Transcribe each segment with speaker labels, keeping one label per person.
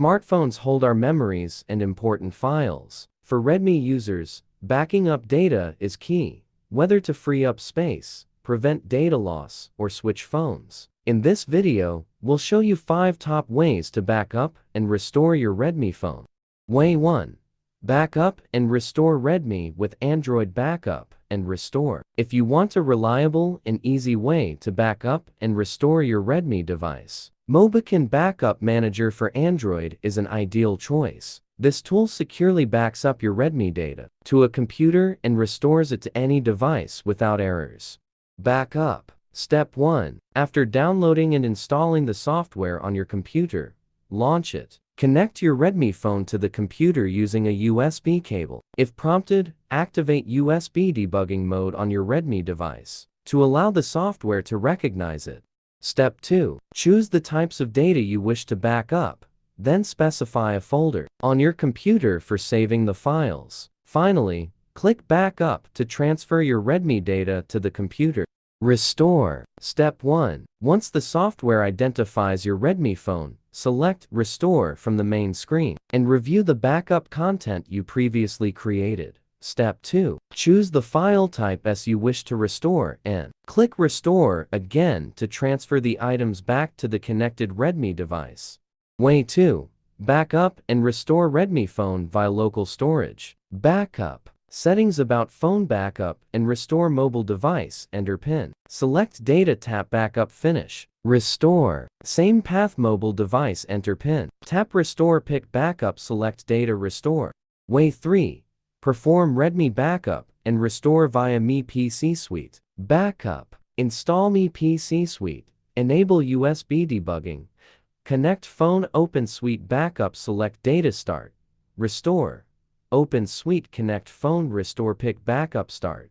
Speaker 1: Smartphones hold our memories and important files. For Redmi users, backing up data is key, whether to free up space, prevent data loss, or switch phones. In this video, we'll show you 5 top ways to back up and restore your Redmi phone. Way 1. Back up and restore Redmi with Android Backup and Restore. If you want a reliable and easy way to back up and restore your Redmi device, Mobican Backup Manager for Android is an ideal choice. This tool securely backs up your Redmi data to a computer and restores it to any device without errors. Backup. Step 1. After downloading and installing the software on your computer, launch it. Connect your Redmi phone to the computer using a USB cable. If prompted, activate USB debugging mode on your Redmi device to allow the software to recognize it. Step 2. Choose the types of data you wish to back up, then specify a folder on your computer for saving the files. Finally, click Backup to transfer your Redmi data to the computer. Restore. Step 1. Once the software identifies your Redmi phone, select Restore from the main screen and review the backup content you previously created. Step 2. Choose the file type as you wish to restore and click Restore again to transfer the items back to the connected Redmi device. Way 2. Back up and restore Redmi phone via local storage. Backup. Settings about phone backup and restore mobile device. Enter PIN. Select data, tap Backup, finish. Restore. Same path, mobile device, enter PIN. Tap Restore, pick Backup, select data, restore. Way 3. Perform Redmi backup and restore via Mi PC Suite. Backup. Install Mi PC Suite. Enable USB debugging. Connect phone, open Suite backup, select data, start. Restore. Open Suite, connect phone, restore, pick Backup, start.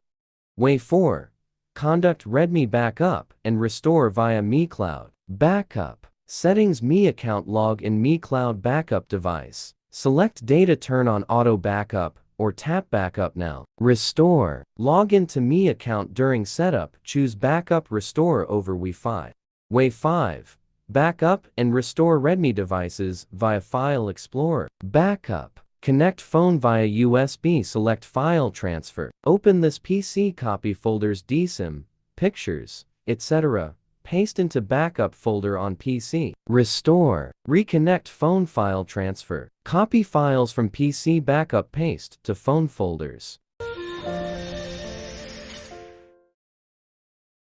Speaker 1: Way 4. Conduct Redmi backup and restore via Mi Cloud. Backup. Settings, Mi account, log in Mi Cloud backup device. Select data, turn on auto backup or tap Backup now. Restore. Log into Mi account during setup, choose Backup Restore over Wi-Fi. Way 5. Backup and restore Redmi devices via File Explorer. Backup. Connect phone via USB, select File Transfer. Open this PC, copy folders, DSIM, pictures, etc. Paste into backup folder on PC. Restore. Reconnect phone, file transfer. Copy files from PC backup, paste to phone folders.